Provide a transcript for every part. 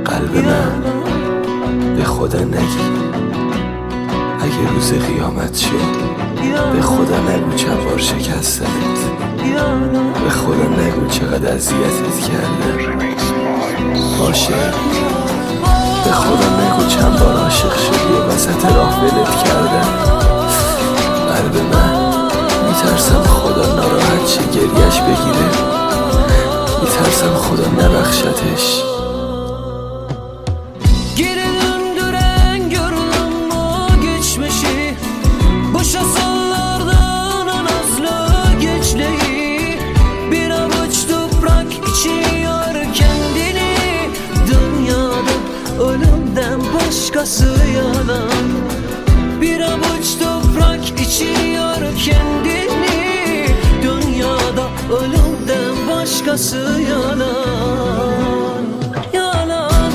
قلب من به خدا نگی اگه روز قیامت شد به خدا نگو چند بار شکستنت، به خدا نگو چقدر اذیتت کردم عاشق، به خدا نگو چند بار عاشق شدی و وسط راه ولت کردم. قلب من میترسم خدا ناراحت شه گریش بگیره، میترسم خدا nabakşateş. Geri döndüren görürüm o geçmişi, boşa sallardan o nazlı gençliği. Bir avuç toprak içiyor kendini, dünyada ölümden başkası yalan. Bir avuç toprak içiyor kendini, dünyada ölümden başkası yalan. Yalan,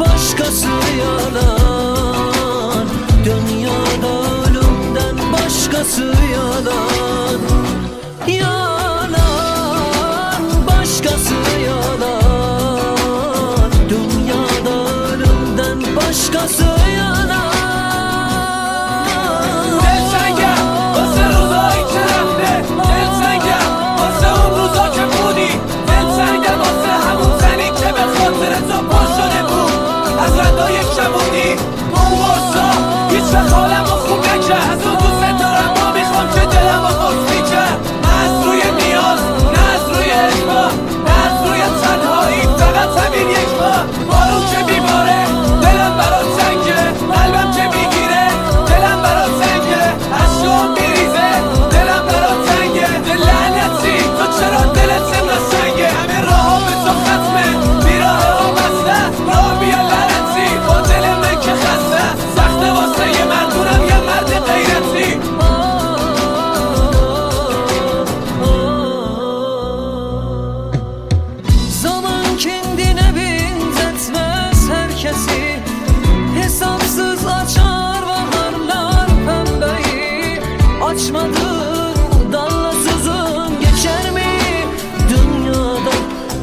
başkası yalan. Dünyada ölümden başkası yalan. Yalan, başkası yalan. Dünyada ölümden başkası yalan. Hesapsız açar baharlar pembeyi, açmadığın dallasızın geçer mi? Dünyada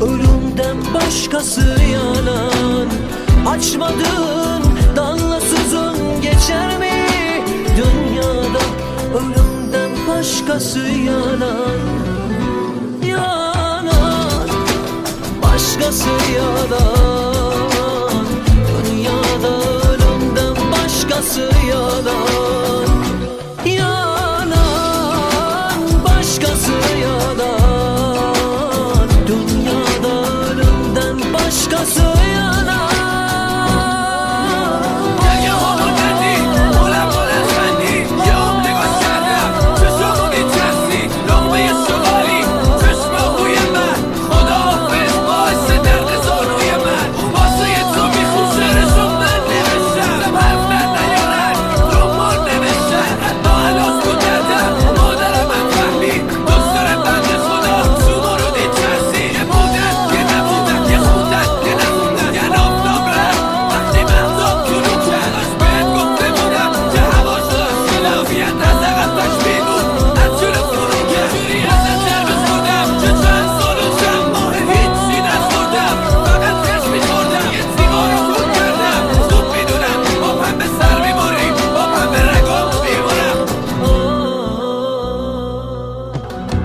ölümden başkası yalan. Açmadığın dallasızın geçer mi? Dünyada ölümden başkası yalan. Yalan, başkası yalan. Başkası yalan. Yalan, başkası yalan. Dünyada ölümden başkası yalan.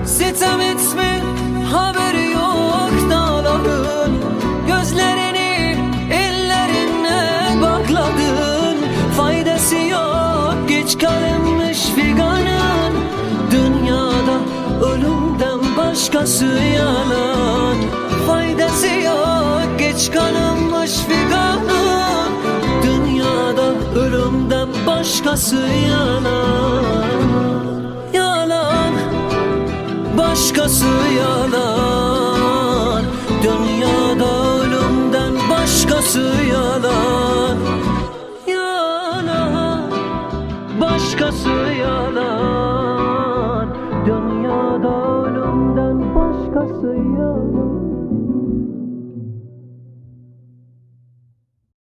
Sitem etme, haberi yok dağların. Gözlerini ellerine bakladın. Faydası yok, geç kalınmış figanın. Dünyada ölümden başkası yalan. Faydası yok, geç kalınmış figanın. Dünyada ölümden başkası yalan. Başkası yalan. Dünyada ölümden başkası yalan. Yalan, başkası yalan. Dünyada ölümden başkası yalan.